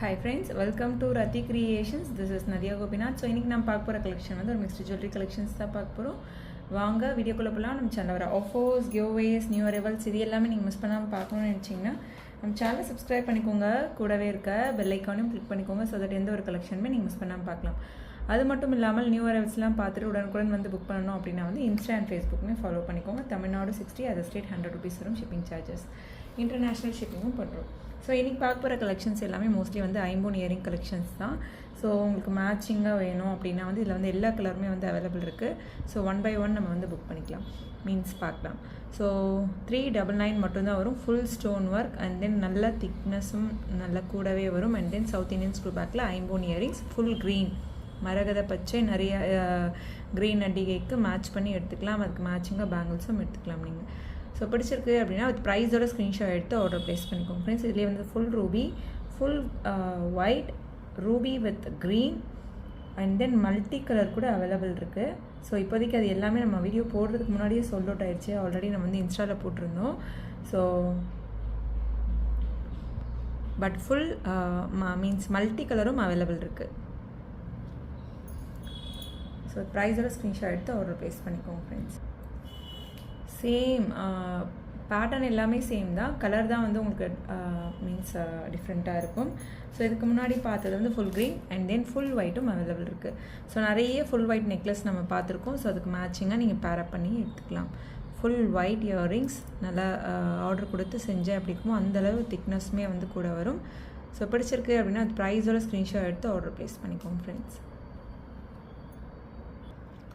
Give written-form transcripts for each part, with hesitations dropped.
Hi friends, welcome to Rati Creations. This is Nadia Gopinath. So இன்னைக்கு நம்ம பார்க்க போகிற கலெக்ஷன் வந்து ஒரு மிக்ஸ்டு ஜுவல்லரி கலெக்ஷன்ஸ் தான் பார்க்க போகிறோம். வாங்க வீடியோக்குள்ளே போகலாம். நம்ம சேனல் வர ஆஃபர்ஸ், கிவ்அவேஸ், நியூ அரைவல்ஸ் இது எல்லாமே நீங்கள் மிஸ் பண்ணாமல் பார்க்கணும்னு நினச்சிங்கன்னா நம்ம சேனலை சப்ஸ்கிரைப் பண்ணிக்கோங்க. கூடவே இருக்க பெல் ஐக்கானையும் கிளிக் பண்ணிக்கோங்க. ஸோ தட் எந்த ஒரு கலெக்ஷனுமே நீங்கள் மிஸ் பண்ணாமல் பார்க்கலாம். அது மட்டும் இல்லாமல் நியூ அரைவல்ஸ்லாம் பார்த்துட்டு உடனுக்குடன் வந்து புக் பண்ணணும் அப்படின்னா வந்து இன்ஸ்டா அண்ட் ஃபேஸ்புக்குமே ஃபாலோ பண்ணிக்கோங்க. தமிழ்நாடு 60, அதர் ஸ்டேட் 100 rupees வரும் ஷிப்பிங் சார்ஜஸ். இன்டர்நேஷ்னல் ஷிப்பிங்கும் பண்ணுறோம். ஸோ இன்றைக்கி பார்க்க போகிற கலெக்ஷன்ஸ் எல்லாமே மோஸ்ட்லி வந்து ஐம்பொன் இயரிங் கலெக்ஷன்ஸ் தான். ஸோ உங்களுக்கு மேட்சிங்காக வேணும் அப்படின்னா வந்து இதில் வந்து எல்லா கலருமே வந்து அவைலபிள் இருக்குது. ஸோ 1 by 1 நம்ம வந்து புக் பண்ணிக்கலாம், மீன்ஸ் பார்க்கலாம். ஸோ 399 மட்டும்தான் வரும். ஃபுல் ஸ்டோன் ஒர்க் அண்ட் தென் நல்ல திக்னஸும் நல்ல கூடவே வரும். And then south Indian screw பேக்கில் ஐம்பொன் இயரிங்ஸ் ஃபுல் க்ரீன், மரகத பச்சை, நிறைய க்ரீன் அடிகைக்கு மேட்ச் பண்ணி எடுத்துக்கலாம். அதுக்கு மேட்சிங்காக பேங்கிள்ஸும் எடுத்துக்கலாம் நீங்கள். ஸோ பிடிச்சிருக்கு அப்படின்னா வித் ப்ரைஸோட ஸ்க்ரீன்ஷாட் எடுத்து ஆர்டர் ப்ளேஸ் பண்ணிக்கோங்க ஃப்ரெண்ட்ஸ். இதுலேயே வந்து full Ruby, full white, Ruby with green and then multi colour கூட அவைலபிள் இருக்குது. ஸோ இப்போதைக்கு அது எல்லாமே நம்ம வீடியோ போடுறதுக்கு முன்னாடியே sold out ஆயிடுச்சு. ஆல்ரெடி நம்ம வந்து இன்ஸ்டாவில் போட்டிருந்தோம். So but full means multi கலரும் அவைலபிள் இருக்குது. ஸோ ப்ரைஸோட ஸ்க்ரீன்ஷாட் எடுத்து ஆர்டர் ப்ளேஸ் பண்ணிக்கோங்க ஃப்ரெண்ட்ஸ். சேம் பேட்டர்ன் எல்லாமே சேம் தான், கலர் தான் வந்து உங்களுக்கு மீன்ஸ் டிஃப்ரெண்ட்டாக இருக்கும். ஸோ இதுக்கு முன்னாடி பார்த்தது வந்து full green and then full ஒயிட்டும் அவைலபிள் இருக்குது. ஸோ நிறைய ஃபுல் ஒயிட் நெக்லஸ் நம்ம பார்த்துருக்கோம். ஸோ அதுக்கு மேட்சிங்காக நீங்கள் பேரப் பண்ணி எடுத்துக்கலாம். ஃபுல் ஒயிட் இயரிங்ஸ் நல்லா ஆர்டர் கொடுத்து செஞ்சேன் அப்படி இருக்குமோ அந்தளவு திக்னஸ்மே வந்து கூட வரும். ஸோ பிடிச்சிருக்கு அப்படின்னா அது ப்ரைஸோட ஸ்க்ரீன்ஷாட் எடுத்து ஆர்டர் ப்ளேஸ் பண்ணிக்கோங்க ஃப்ரெண்ட்ஸ்.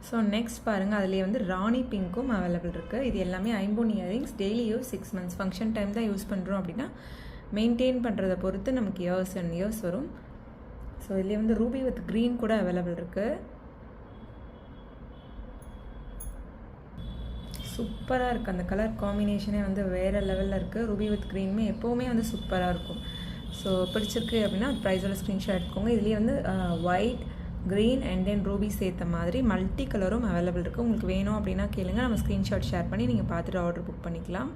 ஸோ நெக்ஸ்ட் பாருங்கள், அதிலே வந்து ராணி பிங்க்கும் அவைலபிள் இருக்குது. இது எல்லாமே ஐம்பொன் earrings. Daily use 6 months, function time தான் யூஸ் பண்ணுறோம் அப்படின்னா மெயின்டைன் பண்ணுறதை பொறுத்து நமக்கு இயர்ஸ் அண்ட் இயர்ஸ் வரும். ஸோ இதுலேயே வந்து ரூபி வித் க்ரீன் கூட அவைலபிள் இருக்குது. சூப்பராக இருக்குது, அந்த கலர் காம்பினேஷனே வந்து வேறு லெவலில் இருக்குது. ரூபி வித் க்ரீனுமே எப்போவுமே வந்து சூப்பராக இருக்கும். ஸோ பிடிச்சிருக்கு அப்படின்னா ப்ரைஸோட ஸ்க்ரீன்ஷாட் எடுத்துக்கோங்க. இதுலேயே வந்து white, green and then Ruby சேர்த்த மாதிரி மல்டி கலரும் அவைலபிள் இருக்குது. உங்களுக்கு வேணும் அப்படின்னா கேளுங்க, நம்ம ஸ்க்ரீன்ஷாட் ஷேர் பண்ணி நீங்கள் பார்த்துட்டு ஆர்டர் புக் பண்ணிக்கலாம்.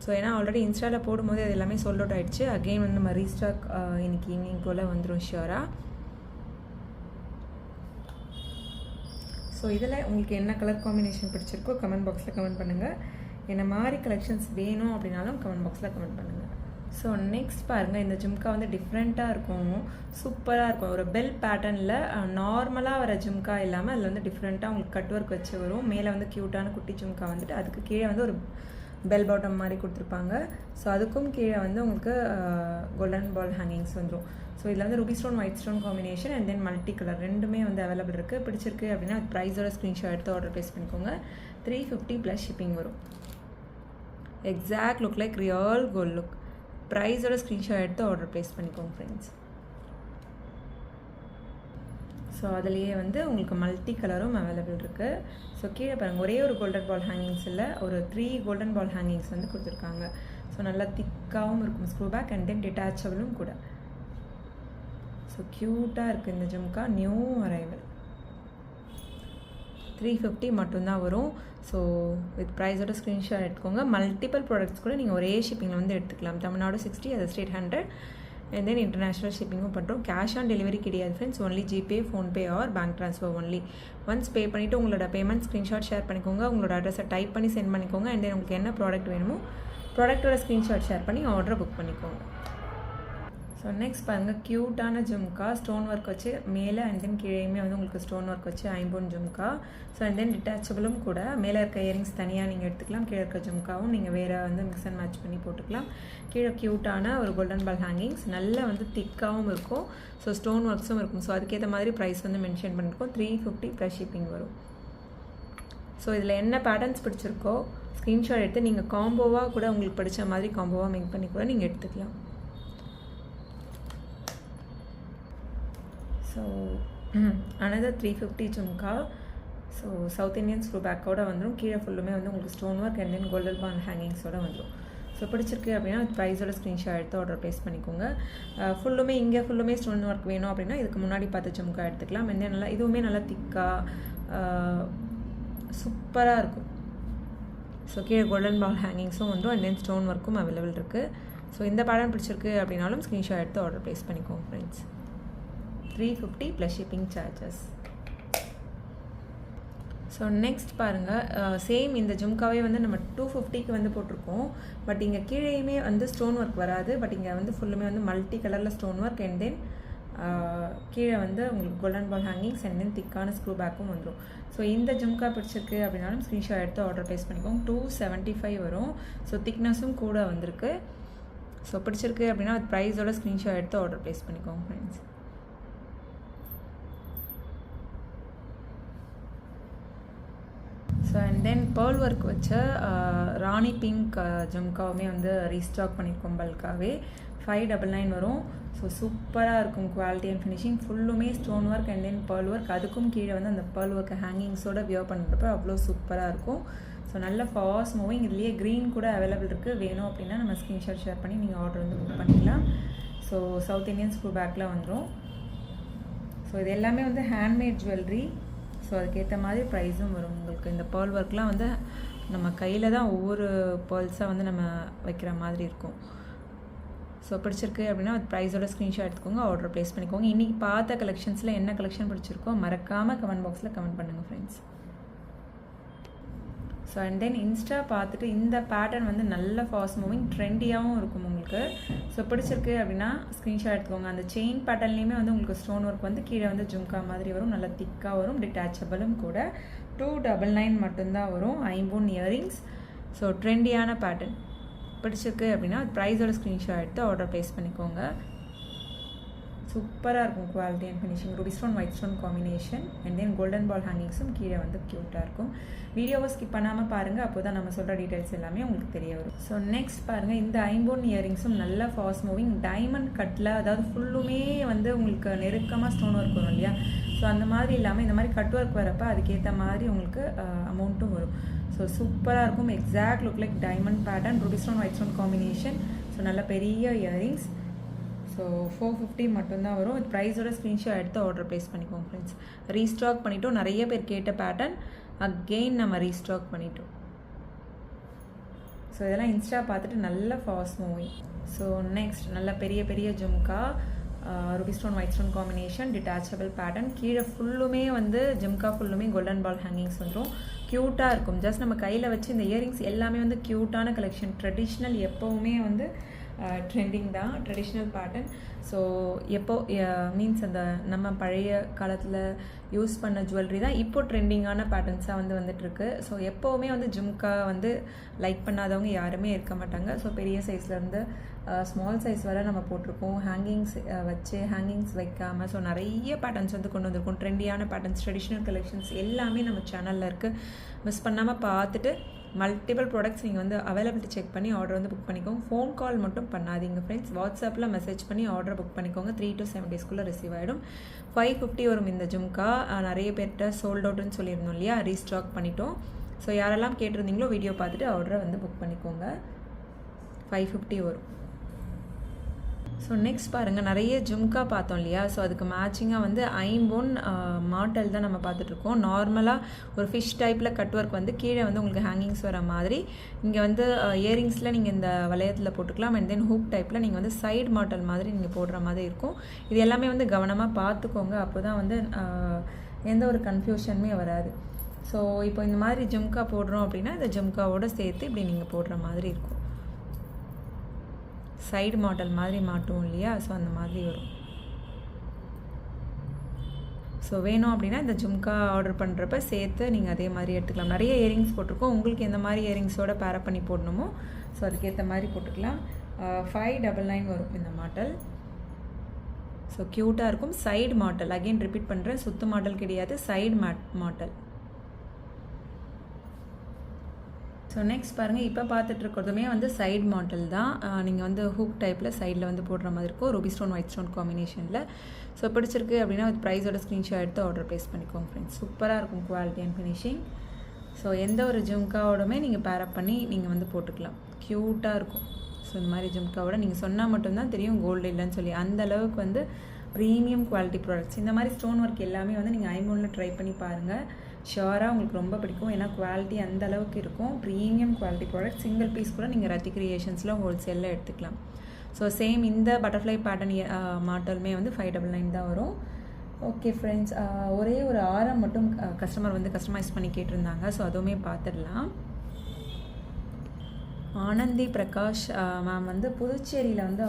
ஸோ ஏன்னா ஆல்ரெடி இன்ஸ்டாவில் போடும்போது அது எல்லாமே sold out ஆகிடுச்சு. அகெயின் வந்து நம்ம ரீஸ்டாக் இன்றைக்கி ஈவினிங் போல் வந்துடும் ஷியோராக. ஸோ இதில் உங்களுக்கு என்ன கலர் காம்பினேஷன் பிடிச்சிருக்கோ கமெண்ட் பாக்ஸில் கமெண்ட் பண்ணுங்கள். என்ன மாதிரி கலெக்ஷன்ஸ் வேணும் அப்படின்னாலும் கமெண்ட் பாக்ஸில் கமெண்ட் பண்ணுங்கள். ஸோ நெக்ஸ்ட் பாருங்கள், இந்த ஜும்கா வந்து டிஃப்ரெண்ட்டாக இருக்கும், சூப்பராக இருக்கும். ஒரு பெல் பேட்டர்னில் நார்மலாக வர ஜும்கா இல்லாமல் அதில் வந்து டிஃப்ரெண்ட்டாக உங்களுக்கு கட் ஒர்க் வச்சு வரும். மேலே வந்து க்யூட்டான குட்டி ஜும்கா வந்துட்டு அதுக்கு கீழே வந்து ஒரு பெல் பாட்டம் மாதிரி கொடுத்துருப்பாங்க. ஸோ அதுக்கும் கீழே வந்து உங்களுக்கு கோல்டன் பால் ஹேங்கிங்ஸ் வந்துடும். ஸோ இதில் வந்து ruby stone, white stone combination and then multi colour ரெண்டுமே வந்து அவைலபிள் இருக்குது. பிடிச்சிருக்கு அப்படின்னா ப்ரைஸோட ஸ்க்ரீன்ஷாட் எடுத்து ஆர்டர் ப்ளேஸ் பண்ணிக்கோங்க. 350 + ஷிப்பிங் வரும். Exact look like real gold look. ப்ரைஸோட ஸ்க்ரீன்ஷாட் எடுத்து ஆர்டர் ப்ளேஸ் பண்ணிக்கோங்க ஃப்ரெண்ட்ஸ். ஸோ அதுலேயே வந்து உங்களுக்கு மல்டி கலரும் அவைலபிள் இருக்குது. ஸோ கீழே பாருங்கள், ஒரே ஒரு கோல்டன் பால் ஹேங்கிங்ஸ் இல்லை, ஒரு 3 கோல்டன் பால் ஹேங்கிங்ஸ் வந்து கொடுத்துருக்காங்க. ஸோ நல்லா திக்காகவும் இருக்கும் ஸ்க்ரூ பேக் அண்ட் தென் டிட்டாச்சபிளும் கூட. ஸோ க்யூட்டாக இருக்குது இந்த ஜும்கா. நியூ அரைவல் 350 மட்டும்தான் வரும். ஸோ வித் ப்ரைஸோட ஸ்க்ரீன்ஷாட் எடுத்துக்கோங்க. மல்டிபிள் ப்ராடக்ட்ஸ் கூட நீங்கள் ஒரே ஷிப்பிங்கில் வந்து எடுத்துக்கலாம். Tamil Nadu 60, other state 100 and then international ஷிப்பிங்கும் பண்ணுறோம். கேஷ் ஆன் டெலிவரி கிடையாது friends, only GPay, PhonePe or bank transfer only. Once pay பண்ணிவிட்டு உங்களோட பேமெண்ட் ஸ்க்ரீன்ஷாட் ஷேர் பண்ணிக்கோங்க. உங்களோட அட்ரஸை டைப் பண்ணி சென்ட் பண்ணிக்கோங்க. அண்ட் தென் உங்களுக்கு என்ன ப்ராடக்ட் வேணுமோ ப்ராடக்ட்டோட ஸ்க்ரீன்ஷாட் ஷேர் பண்ணி ஆர்டரை புக் பண்ணிக்கோங்க. ஸோ நெக்ஸ்ட் பாருங்கள், க்யூட்டான ஜும்கா ஸ்டோன் ஒர்க் வச்சு மேலே அண்ட் தென் கீழேயுமே வந்து உங்களுக்கு ஸ்டோன் ஒர்க் வச்சு ஐம்பொன் ஜும்கா. ஸோ அண்ட் தென் டிட்டாச்சபிளும் கூட. மேலே இருக்க இயரிங்ஸ் தனியாக நீங்கள் எடுத்துக்கலாம், கீழே இருக்க ஜும்காவும் நீங்கள் வேறு வந்து மிக்ஸ் அண்ட் மேட்ச் பண்ணி போட்டுக்கலாம். கீழே க்யூட்டான ஒரு கோல்டன் பால் ஹேங்கிங்ஸ், நல்லா வந்து திக்காகவும் இருக்கும். ஸோ ஸ்டோன் ஒர்க்ஸும் இருக்கும். ஸோ அதுக்கேற்ற மாதிரி ப்ரைஸ் வந்து மென்ஷன் பண்ணியிருக்கோம். 350 + ஷிப்பிங் வரும். ஸோ இதில் என்ன பேட்டர்ன்ஸ் பிடிச்சிருக்கோ ஸ்க்ரீன்ஷாட் எடுத்து நீங்கள் காம்போவாக கூட உங்களுக்கு பிடிச்ச மாதிரி காம்போவாக மேக் பண்ணி கூட நீங்கள் எடுத்துக்கலாம். So another 350 jhumka. So south Indian screw பேக்கோடு வந்துடும். கீழே ஃபுல்லுமே வந்து உங்களுக்கு stone work and then golden ball ஹேங்கிங்ஸோடு வந்துடும். ஸோ பிடிச்சிருக்கு அப்படின்னா ப்ரைஸோட ஸ்க்ரீன்ஷாட் எடுத்து ஆர்டர் ப்ளேஸ் பண்ணிக்கோங்க. ஃபுல்லுமே இங்கே ஃபுல்லுமே ஸ்டோன் ஒர்க் வேணும் அப்படின்னா இதுக்கு முன்னாடி பார்த்து ஜும்கா எடுத்துக்கலாம். அண்ட் தென் நல்லா இதுவுமே நல்லா திக்காக சூப்பராக இருக்கும். ஸோ கீழே கோல்டன் பால் ஹேங்கிங்ஸும் வந்துடும் அண்ட் தென் ஸ்டோன் ஒர்க்கும் அவைலபிள் இருக்குது. ஸோ இந்த பேட்டர்ன் பிடிச்சிருக்கு அப்படின்னாலும் ஸ்க்ரீன்ஷாட் எடுத்து ஆர்டர் ப்ளேஸ் பண்ணிக்கோங்க friends. 350 plus shipping charges. So next பாருங்கள், சேம் இந்த ஜும்காவே வந்து நம்ம 250க்கு வந்து போட்டிருக்கோம். பட் இங்கே கீழேயுமே வந்து ஸ்டோன் ஒர்க் வராது. பட் இங்கே வந்து ஃபுல்லுமே வந்து மல்டி கலரில் ஸ்டோன் ஒர்க் அண்ட் தென் கீழே வந்து உங்களுக்கு golden ball hangings and then திக்கான ஸ்க்ரூ பேக்கும் வந்துடும். ஸோ இந்த ஜும்கா பிடிச்சிருக்கு அப்படின்னாலும் ஸ்க்ரீன்ஷாட் எடுத்து ஆர்டர் ப்ளேஸ் பண்ணிக்கோங்க. 275 வரும். ஸோ திக்னஸும் கூட வந்திருக்கு. ஸோ பிடிச்சிருக்கு அப்படின்னா அது ப்ரைஸோட ஸ்க்ரீன்ஷாட் எடுத்து ஆர்டர் ப்ளேஸ் பண்ணிக்கோங்க friends. So and then pearl work வச்ச ராணி பிங்க் ஜும்காவுமே வந்து ரீஸ்டாக் பண்ணியிருக்கோம் பல்காகவே. 599 வரும். ஸோ சூப்பராக இருக்கும் குவாலிட்டி அண்ட் ஃபினிஷிங். ஃபுல்லுமே stone work and then pearl work. அதுக்கும் கீழே வந்து அந்த பேர்ல் ஒர்க் ஹேங்கிங்ஸோட வியர் பண்ணுறப்ப அவ்வளோ சூப்பராக இருக்கும். ஸோ நல்ல ஃபாஸ்ட் மூவிங். இதுலேயே க்ரீன் கூட அவைலபிள் இருக்குது. வேணும் அப்படின்னா நம்ம ஸ்க்ரீன்ஷாட் ஷேர் பண்ணி நீங்கள் ஆர்டர் வந்து புக் பண்ணிக்கலாம். ஸோ சவுத் இந்தியன் ஸ்க்ரூ பேக்கில் வந்துடும். ஸோ இது எல்லாமே வந்து ஹேண்ட்மேட் ஜுவல்லரி. ஸோ அதுக்கேற்ற மாதிரி ப்ரைஸும் வரும் உங்களுக்கு. இந்த பேர்ல் ஒர்க்லாம் வந்து நம்ம கையில் தான் ஒவ்வொரு பேர்ல்ஸாக வந்து நம்ம வைக்கிற மாதிரி இருக்கும். ஸோ பிடிச்சிருக்கு அப்படின்னா அது ப்ரைஸோட ஸ்க்ரீன்ஷாட் எடுத்துக்கோங்க, ஆர்டர் ப்ளேஸ் பண்ணிக்கோங்க. இன்றைக்கி பார்த்த கலெக்ஷன்ஸில் என்ன கலெக்ஷன் பிடிச்சிருக்கோ மறக்காமல் கமெண்ட் பாக்ஸில் கமெண்ட் பண்ணுங்கள் friends. So and then Insta பார்த்துட்டு இந்த பேட்டர்ன் வந்து நல்ல ஃபாஸ்ட் மூவிங் ட்ரெண்டியாகவும் இருக்கும் உங்களுக்கு. ஸோ பிடிச்சிருக்கு அப்படின்னா ஸ்க்ரீன்ஷாட் எடுத்துக்கோங்க. அந்த செயின் பேட்டர்ன்லேயுமே வந்து உங்களுக்கு ஸ்டோன் ஒர்க் வந்து கீழே வந்து ஜும்கா மாதிரி வரும். நல்லா திக்காக வரும். டிட்டாச்சபிளும் கூட. 299 மட்டும்தான் வரும். ஐம்பொன் இயரிங்ஸ். So ட்ரெண்டியான pattern. பிடிச்சிருக்கு அப்படின்னா ப்ரைஸோட ஸ்க்ரீன்ஷாட் எடுத்து ஆர்டர் ப்ளேஸ் பண்ணிக்கோங்க. சூப்பராக இருக்கும் quality and finishing. Ruby stone white stone combination and then golden ball ஹேங்கிங்ஸும் கீழே வந்து க்யூட்டாக இருக்கும். வீடியோவை ஸ்கிப் பண்ணாமல் பாருங்கள். அப்போ தான் நம்ம சொல்கிற டீட்டெயில்ஸ் எல்லாமே உங்களுக்கு தெரிய வரும். ஸோ நெக்ஸ்ட் பாருங்கள், இந்த ஐம்பொன் இயரிங்ஸும் நல்ல ஃபாஸ்ட் மூவிங் டைமண்ட் கட்டில், அதாவது ஃபுல்லுமே வந்து உங்களுக்கு நெருக்கமாக ஸ்டோன் ஒர்க் வரும் இல்லையா. ஸோ அந்த மாதிரி இல்லாமல் இந்த மாதிரி கட் ஒர்க் வரப்போ அதுக்கேற்ற மாதிரி உங்களுக்கு அமௌண்ட்டும் வரும். ஸோ சூப்பராக இருக்கும். Exact look like diamond pattern. Ruby stone white stone combination. So நல்ல பெரிய இயரிங்ஸ். ஸோ 450 மட்டும்தான் வரும். இது ப்ரைஸோட ஸ்க்ரீன்ஷாட் எடுத்து ஆர்டர் ப்ளேஸ் பண்ணிக்கோங்க ஃப்ரெண்ட்ஸ். ரீஸ்டாக் பண்ணிட்டோம். நிறைய பேர் கேட்ட பேட்டர்ன் அகெயின் நம்ம ரீஸ்டாக் பண்ணிட்டோம். ஸோ இதெல்லாம் இன்ஸ்டா பார்த்துட்டு நல்ல ஃபாஸ்ட் மூவிங். ஸோ நெக்ஸ்ட் நல்ல பெரிய பெரிய jhumka, Ruby stone white stone combination, detachable pattern. கீழே ஃபுல்லுமே வந்து ஜும்கா ஃபுல்லுமே கோல்டன் பால் ஹேங்கிங்ஸ் வந்துடும். க்யூட்டாக இருக்கும். ஜஸ்ட் நம்ம கையில் வச்சு இந்த இயரிங்ஸ் எல்லாமே வந்து க்யூட்டான கலெக்ஷன். ட்ரெடிஷ்னல் எப்போவுமே வந்து ட்ரெண்டிங் தான், ட்ரெடிஷ்னல் பேட்டர்ன். ஸோ எப்போ மீன்ஸ் அந்த நம்ம பழைய காலத்தில் யூஸ் பண்ண ஜுவல்லரி தான் இப்போ ட்ரெண்டிங்கான பேட்டர்ன்ஸாக வந்து வந்துட்டுருக்கு. ஸோ எப்போவுமே வந்து ஜும்கா வந்து லைக் பண்ணாதவங்க யாருமே இருக்க மாட்டாங்க. ஸோ பெரிய சைஸ்லேருந்து ஸ்மால் சைஸ் வரை நம்ம போட்டிருக்கோம். ஹேங்கிங்ஸ் வச்சு ஹேங்கிங்ஸ் வைக்காமல் ஸோ நிறைய பேட்டர்ன்ஸ் வந்து கொண்டு வந்திருக்கோம். ட்ரெண்டியான பேட்டர்ன்ஸ், ட்ரெடிஷ்னல் கலெக்ஷன்ஸ் எல்லாமே நம்ம சேனலில் இருக்குது. மிஸ் பண்ணாமல் பார்த்துட்டு மல்டிபிள் ப்ராடக்ட்ஸ் நீங்கள் வந்து அவைலபிலிட்டி செக் பண்ணி ஆர்டர் வந்து புக் பண்ணிக்கோங்க. ஃபோன் கால் மட்டும் பண்ணாதீங்க ஃப்ரெண்ட்ஸ். வாட்ஸ்அப்பில் மெசேஜ் பண்ணி ஆர்டர் புக் பண்ணிக்கோங்க. 3 to 7 daysக்குள்ளே ரிசீவ் ஆகிடும். 550 வரும் இந்த ஜும்கா. நிறைய பேர்கிட்ட சோல்ட் அவுட்னு சொல்லியிருந்தோம் இல்லையா, ரீஸ்டாக் பண்ணிட்டோம். ஸோ யாரெல்லாம் கேட்டிருந்தீங்களோ வீடியோ பார்த்துட்டு ஆர்டரை வந்து புக் பண்ணிக்கோங்க. 550 வரும். ஸோ நெக்ஸ்ட் பாருங்கள், நிறைய ஜும்கா பார்த்தோம் இல்லையா. ஸோ அதுக்கு மேட்சிங்காக வந்து ஐம்பொன் மாடல் தான் நம்ம பார்த்துட்ருக்கோம். நார்மலாக ஒரு ஃபிஷ் டைப்பில் கட் ஒர்க் வந்து கீழே வந்து உங்களுக்கு ஹேங்கிங்ஸ் வர மாதிரி. இங்கே வந்து இயரிங்ஸில் நீங்கள் இந்த வளையத்தில் போட்டுக்கலாம். அண்ட் தென் ஹூக் டைப்பில் நீங்கள் வந்து சைடு மாடல் மாதிரி நீங்கள் போடுற மாதிரி இருக்கும். இது எல்லாமே வந்து கவனமாக பார்த்துக்கோங்க. அப்போ தான் வந்து எந்த ஒரு கன்ஃபியூஷனுமே வராது. ஸோ இப்போ இந்த மாதிரி ஜும்கா போடுறோம் அப்படின்னா இந்த ஜும்காவோடு சேர்த்து இப்படி நீங்கள் போடுற மாதிரி இருக்கும். சைடு மாடல் மாதிரி மாட்டுவோம் இல்லையா, ஸோ அந்த மாதிரி வரும். ஸோ வேணும் அப்படின்னா இந்த ஜும்கா ஆர்டர் பண்ணுறப்ப சேர்த்து நீங்கள் அதே மாதிரி எடுத்துக்கலாம். நிறைய இயரிங்ஸ் போட்டிருக்கோம். உங்களுக்கு எந்த மாதிரி இயரிங்ஸோட பேரப் பண்ணி போடணுமோ ஸோ அதுக்கேற்ற மாதிரி போட்டுக்கலாம். 599 வரும் இந்த மாடல். ஸோ க்யூட்டாக இருக்கும். சைடு மாடல், அகெயின் ரிப்பீட் பண்ணுறேன், சுத்து மாடல் கிடையாது, சைடு மாடல். ஸோ நெக்ஸ்ட் பாருங்கள், இப்போ பார்த்துட்ருக்கிறதுமே வந்து சைடு மாடல் தான். நீங்கள் வந்து ஹூக் டைப்பில் சைடில் வந்து போடுற மாதிரி இருக்கும். ரூபி ஸ்டோன் ஒயிட் ஸ்டோன் காம்பினேஷனில். ஸோ பிடிச்சிருக்கு அப்படின்னா வித் ப்ரைஸோட ஸ்க்ரீன்ஷாட் எடுத்து ஆர்டர் ப்ளேஸ் பண்ணிக்கோங்க ஃப்ரெண்ட்ஸ். சூப்பராக இருக்கும் குவாலிட்டி அண்ட் ஃபினிஷிங். ஸோ எந்த ஒரு ஜும்காவோடமே நீங்கள் பேரப் பண்ணி நீங்கள் வந்து போட்டுக்கலாம். க்யூட்டாக இருக்கும். ஸோ இந்த மாதிரி ஜும்காவோட நீங்கள் சொன்னால் மட்டும்தான் தெரியும் கோல்டு இல்லைன்னு சொல்லி. அந்த அளவுக்கு வந்து ப்ரீமியம் குவாலிட்டி ப்ராடக்ட்ஸ். இந்த மாதிரி ஸ்டோன் ஒர்க் எல்லாமே வந்து நீங்கள் ஐம்பொன்ல ட்ரை பண்ணி பாருங்கள். ஷுவராக உங்களுக்கு ரொம்ப பிடிக்கும். ஏன்னா குவாலிட்டி அந்த அளவுக்கு இருக்கும். Premium quality product. Single piece கூட நீங்கள் ரத்தி கிரியேஷன்ஸில் ஹோல்சேலில் எடுத்துக்கலாம். ஸோ சேம் இந்த பட்டர்ஃப்ளை பேட்டர்ன் மாடலுமே வந்து 599 தான் வரும். ஓகே ஃப்ரெண்ட்ஸ், ஒரே ஒரு ஆரம் மட்டும் கஸ்டமர் வந்து கஸ்டமைஸ் பண்ணி கேட்டிருந்தாங்க. ஸோ அதுவுமே பார்த்துடலாம். ஆனந்தி பிரகாஷ் மேம் வந்து புதுச்சேரியில் வந்து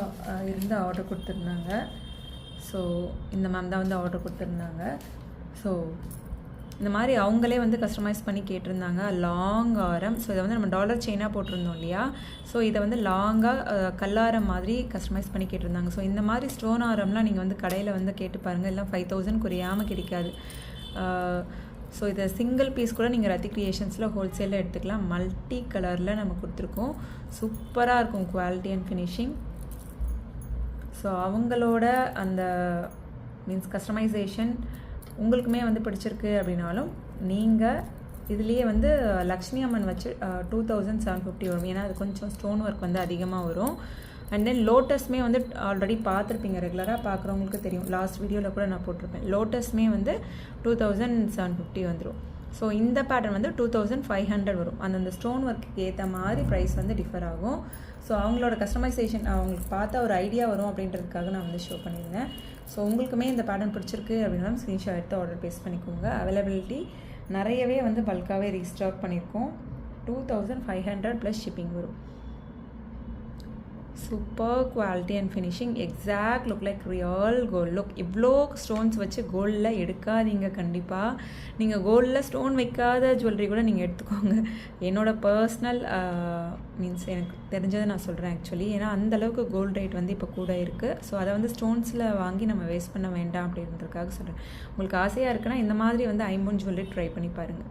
இருந்து ஆர்டர் கொடுத்துருந்தாங்க. ஸோ இந்த மேம் தான் வந்து ஆர்டர் கொடுத்துருந்தாங்க. ஸோ இந்த மாதிரி அவங்களே வந்து கஸ்டமைஸ் பண்ணி கேட்டிருந்தாங்க. லாங் ஆரம். ஸோ இதை வந்து நம்ம டாலர் செயினாக போட்டிருந்தோம் இல்லையா? ஸோ இதை வந்து லாங்காக கல்லாரம் மாதிரி கஸ்டமைஸ் பண்ணி கேட்டிருந்தாங்க. ஸோ இந்த மாதிரி ஸ்டோன் ஆரம்லாம் நீங்கள் வந்து கடையில் வந்து கேட்டு பாருங்கள். எல்லாம் 5000 குறையாமல் கிடைக்காது. ஸோ இதை சிங்கிள் பீஸ் கூட நீங்கள் ரத்தி கிரியேஷன்ஸில் ஹோல்சேலில் எடுத்துக்கலாம். மல்டி கலரில் நம்ம கொடுத்துருக்கோம். சூப்பராக இருக்கும் குவாலிட்டி அண்ட் ஃபினிஷிங். ஸோ அவங்களோட அந்த மீன்ஸ் கஸ்டமைசேஷன் உங்களுக்குமே வந்து பிடிச்சிருக்கு அப்படின்னாலும் நீங்கள் இதுலேயே வந்து லக்ஷ்மி அம்மன் வச்சு 2750 வரும். ஏன்னா அது கொஞ்சம் ஸ்டோன் ஒர்க் வந்து அதிகமாக வரும். அண்ட் தென் லோட்டஸ்மே வந்து ஆல்ரெடி பார்த்துருப்பீங்க, ரெகுலராக பார்க்குறவங்களுக்கு தெரியும். லாஸ்ட் வீடியோவில் கூட நான் போட்டிருப்பேன். லோட்டஸ்மே வந்து 2750 வந்துடும். ஸோ இந்த பேட்டர்ன் வந்து 2500 வரும். அந்தந்த ஸ்டோன் ஒர்க்கு ஏற்ற மாதிரி ப்ரைஸ் வந்து டிஃபர் ஆகும். ஸோ அவங்களோட கஸ்டமைசேஷன் அவங்களுக்கு பார்த்தா ஒரு ஐடியா வரும் அப்படின்றதுக்காக நான் வந்து ஷோ பண்ணியிருந்தேன். ஸோ உங்களுக்குமே இந்த பேட்டர்ன் பிடிச்சிருக்கு அப்படின்னா ஸ்க்ரீன்ஷாட் எடுத்து ஆர்டர் பேஸ் பண்ணிக்கோங்க. அவைலபிலிட்டி நிறையவே வந்து பல்காகவே ரீஸ்டாக் பண்ணியிருக்கோம். 2500 ப்ளஸ் ஷிப்பிங் வரும். Super quality and finishing. Exact look like real gold look. இவ்வளோ ஸ்டோன்ஸ் வச்சு கோல்டில் எடுக்காதீங்க. கண்டிப்பாக நீங்கள் கோல்டில் ஸ்டோன் வைக்காத ஜுவல்லரி கூட நீங்கள் எடுத்துக்கோங்க. என்னோடய பர்சனல் மீன்ஸ் எனக்கு தெரிஞ்சதை நான் சொல்கிறேன் ஆக்சுவலி. ஏன்னா அந்தளவுக்கு கோல்டு ரேட் வந்து இப்போ கூட இருக்குது. ஸோ அதை வந்து ஸ்டோன்ஸில் வாங்கி நம்ம வேஸ்ட் பண்ண வேண்டாம் அப்படின்றதுக்காக சொல்கிறேன். உங்களுக்கு ஆசையாக இருக்குன்னா இந்த மாதிரி வந்து ஐம்பொன் ஜுவல்லரி ட்ரை பண்ணி பாருங்கள்.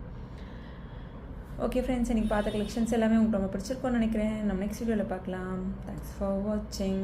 ஓகே ஃப்ரெண்ட்ஸ், இன்றைக்கி பார்த்த கலெக்ஷன்ஸ் எல்லாமே உங்களுக்கு ரொம்ப பிடிச்சிருக்கோன்னு நினைக்கிறேன். நம்ம நெக்ஸ்ட் வீடியோவில் பார்க்கலாம். தேங்க்ஸ் ஃபார் வாட்சிங்.